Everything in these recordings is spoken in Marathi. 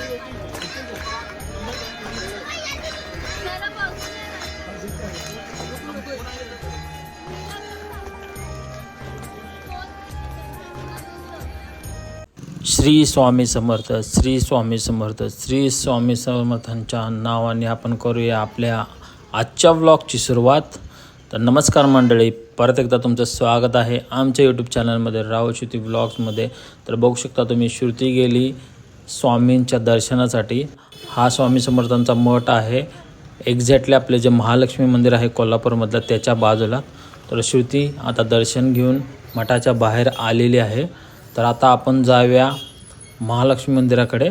श्री स्वामी समर्थ, श्री स्वामी समर्थ, श्री स्वामी समर्थांच्या नावाने आपण करूया आपल्या आजच्या व्लॉगची सुरुवात. तर नमस्कार मंडळी, परत एकदा तुमचं स्वागत आहे आमच्या यूट्यूब चॅनलमध्ये राहुल श्रुती व्लॉग्समध्ये. तर बघू शकता तुम्ही, श्रुती गेली स्वामींच्या दर्शनासाठी. हा स्वामी समर्थांचा मठ आहे, एक्झॅक्टली आपले जे महालक्ष्मी मंदिर आहे कोल्हापूरमधलं त्याच्या बाजूला. तर श्रुती आता दर्शन घेऊन मठाच्या बाहेर आलेली आहे. तर आता आपण जाऊया महालक्ष्मी मंदिराकडे.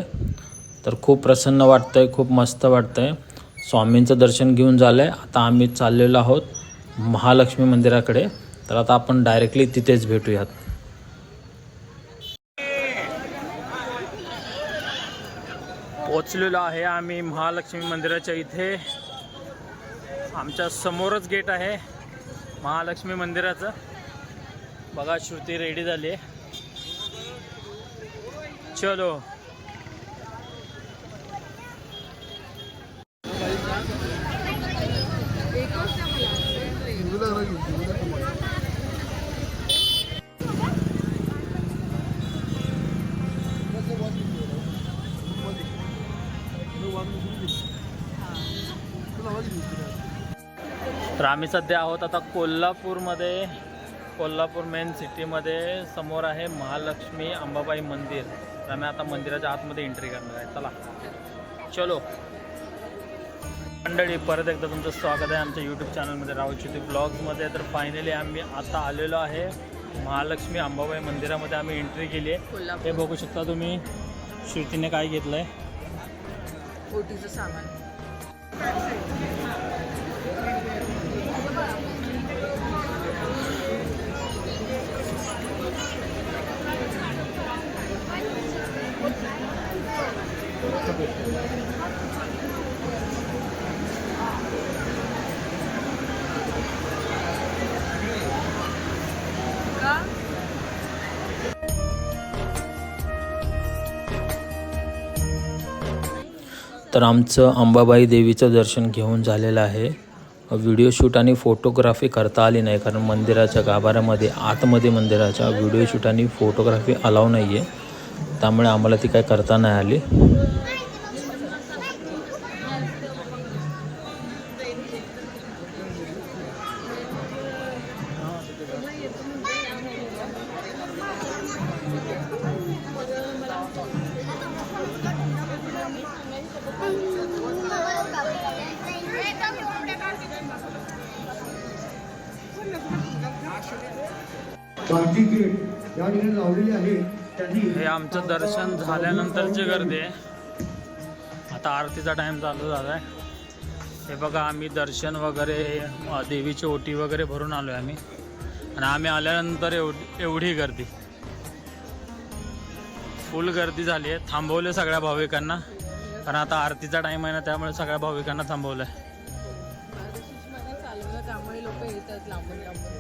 तर खूप प्रसन्न वाटतं आहे, खूप मस्त वाटतं आहे. स्वामींचं दर्शन घेऊन झालं आहे, आता आम्ही चाललेलो आहोत महालक्ष्मी मंदिराकडे. तर आता आपण डायरेक्टली तिथेच भेटूयात. पोचलेलो आहे आम्ही महालक्ष्मी मंदिराच्या इथे. आमच्या समोरच गेट आहे महालक्ष्मी मंदिराचं. बघा, श्रुती रेडी झाली आहे. चलो. तर आम्ही सध्या आहोत आता कोल्हापूरमध्ये. कोल्हापूर मेन सिटीमध्ये समोर आहे महालक्ष्मी अंबाबाई मंदिर. तर आम्ही आता मंदिराच्या आतमध्ये एंट्री करणार आहे. चला चलो मंडळी, परत एकदा तुमचं स्वागत आहे आमच्या यूट्यूब चॅनलमध्ये राहुल श्रुती ब्लॉग्समध्ये. तर फायनली आम्ही आता आलेलो आहे महालक्ष्मी अंबाबाई मंदिरामध्ये. आम्ही एंट्री केली आहे. हे बघू शकता तुम्ही, श्रुतीने काय घेतलं आहे, ओटीचं सामान. तर आमचं अंबाबाई देवीचं दर्शन घेऊन झालेलं आहे. व्हिडिओ शूट आणि फोटोग्राफी करता आली नाही, कारण मंदिराच्या गाभाऱ्यामध्ये आतमध्ये मंदिराच्या व्हिडिओ शूट आणि फोटोग्राफी अलाव नाही आहे, त्यामुळे आम्हाला ती काय करता नाही आली. हे आमचं दर्शन झाल्यानंतरची गर्दी आहे. आता आरतीचा टाइम चालू झाला आहे. हे बघा, आम्ही दर्शन वगैरे देवीची ओटी वगैरे भरून आलो आहे आम्ही. आणि आम्ही आल्यानंतर एवढी गर्दी, फुल गर्दी झाली आहे. थांबवले सगळ्या भाविकांना, कारण आता आरतीचा टाइम आहे ना, त्यामुळे सगळ्या भाविकांना थांबवलं आहे. त्यामुळे लोक येतात लांबून लांबून.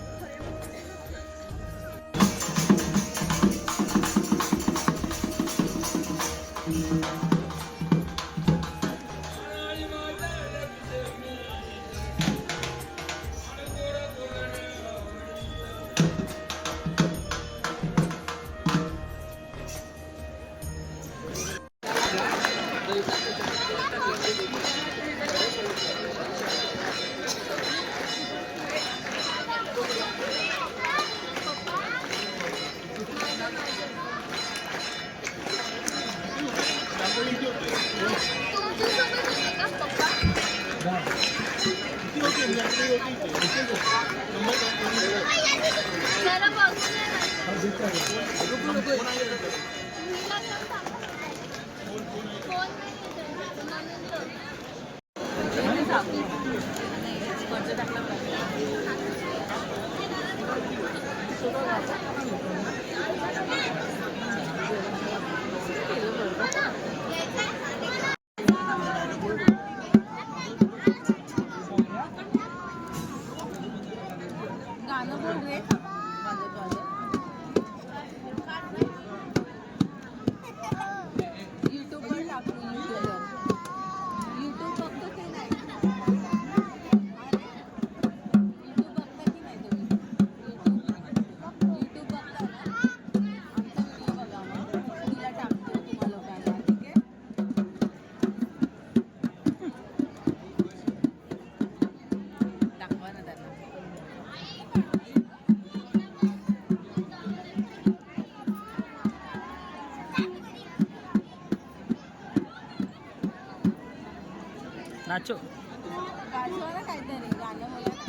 नाचो. वाजवा ना काहीतरी गाणं बोला ना.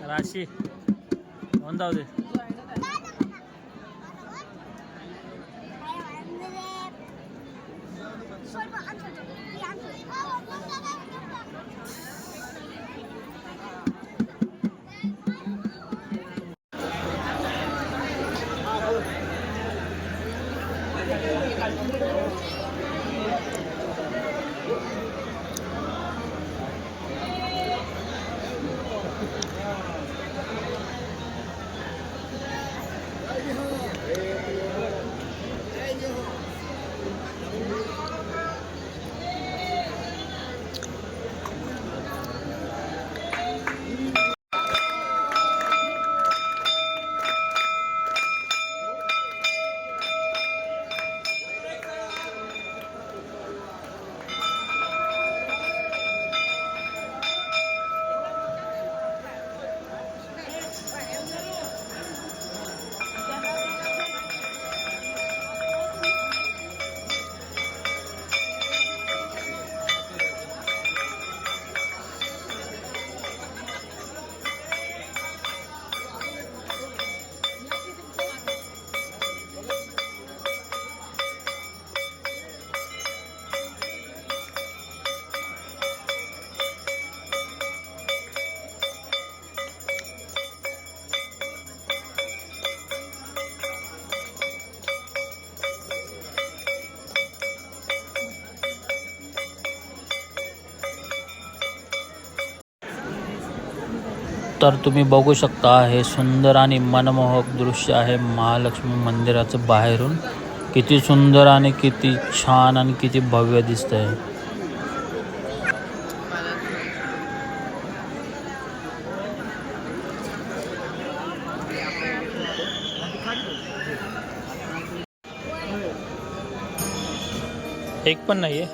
राशी होऊन जाऊ दे. तर तुम्ही बघू शकता हे सुंदर आणि मनमोहक दृश्य आहे महालक्ष्मी मंदिराचं बाहेरून. किती सुंदर आणि किती छान आणि किती भव्य दिसतंय. एक पण नाहीये.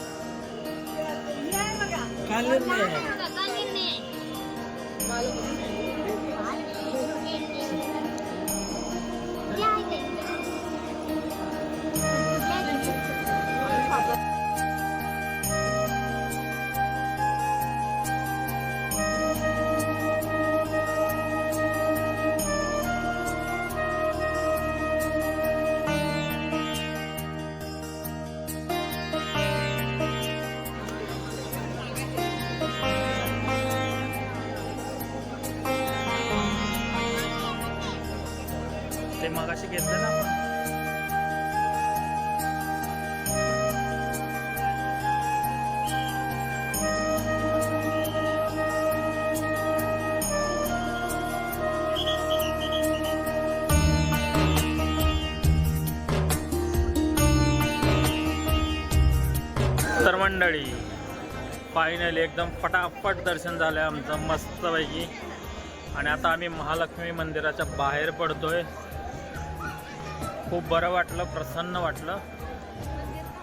ते मगाशी घेतलं ना आपण. तर मंडळी फायनली एकदम फटाफट दर्शन झालं आमचं मस्तपैकी. आणि आता आम्ही महालक्ष्मी मंदिराच्या बाहेर पडतोय. खूप बरं वाटलं, प्रसन्न वाटलं.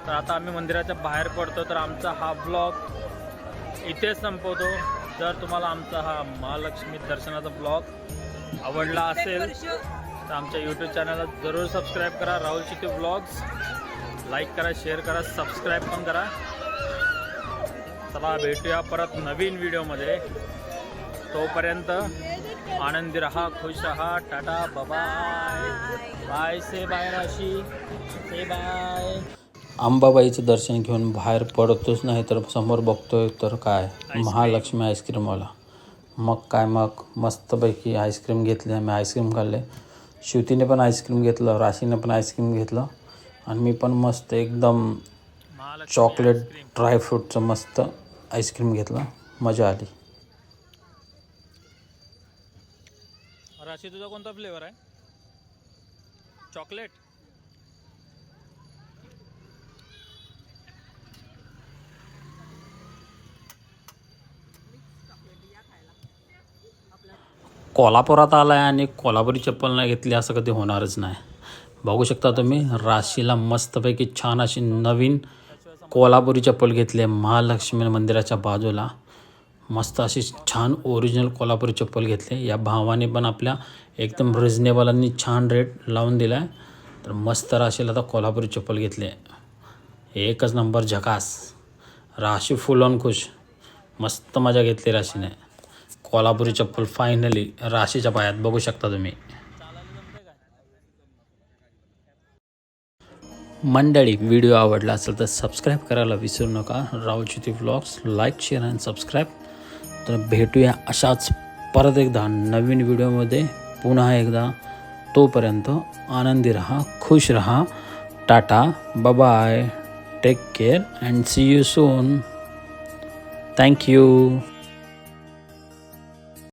तर आता आम्ही मंदिराच्या बाहेर पडतो. तर आमचा हा ब्लॉग इथे संपवतो. जर तुम्हाला आमचा हा महालक्ष्मी दर्शनाचा ब्लॉग आवडला असेल तर आमच्या यूट्यूब चॅनलला जरूर सबस्क्राईब करा, राहुल चिके ब्लॉग्स. लाईक करा, शेअर करा, सबस्क्राईब पण करा. चला भेटूया परत नवीन व्हिडिओमध्ये. तोपर्यंत आनंदी रहा, खुश रहा. Tata, bye bye. Say bye Rashi, say bye. अंबाबाईचं दर्शन घेऊन बाहेर पडतोच नाही तर समोर बघतोय तर काय महालक्ष्मी आईस्क्रीमवाला. मग काय, मग मस्तपैकी आईस्क्रीम घेतली. आम्ही आईस्क्रीम खाल्ले. शिवतीने पण आईस्क्रीम घेतलं, राशीने पण आईस्क्रीम घेतलं आणि मी पण मस्त एकदम चॉकलेट ड्रायफ्रूटचं मस्त आईस्क्रीम घेतलं. मजा आली. राशी तुझा कोणता फ्लेवर आहे? चॉकलेट. कोल्हापुरात आलाय आणि कोल्हापुरी चप्पल नाही घेतली असं कधी होणारच नाही. बघू शकता तुम्ही राशीला मस्तपैकी छान अशी नवीन कोल्हापुरी चप्पल घेतली आहे महालक्ष्मी मंदिराच्या बाजूला. मस्त अशी छान ओरिजिनल कोल्हापुरी चप्पल घेतली. या भावाने पण आपल्या एकदम रिजनेबल आणि छान रेट लावून दिला आहे. तर मस्त राशीला आता कोल्हापुरी चप्पल घेतली आहे. एकच नंबर झकास. राशी फुल ऑन खुश. मस्त मजा घेतली राशीने. कोल्हापुरी चप्पल फायनली राशीच्या पायात बघू शकता तुम्ही. मंडळी, व्हिडिओ आवडला असेल तर सबस्क्राईब करायला विसरू नका. राहुल चिती व्लॉग्स लाईक, शेअर आणि सबस्क्राईब. तर भेटूया अशाच परत एकदा नवीन व्हिडिओमध्ये पुन्हा एकदा. तोपर्यंत आनंदी रहा, खुश रहा. Tata, bye, take care and see you soon. Thank you.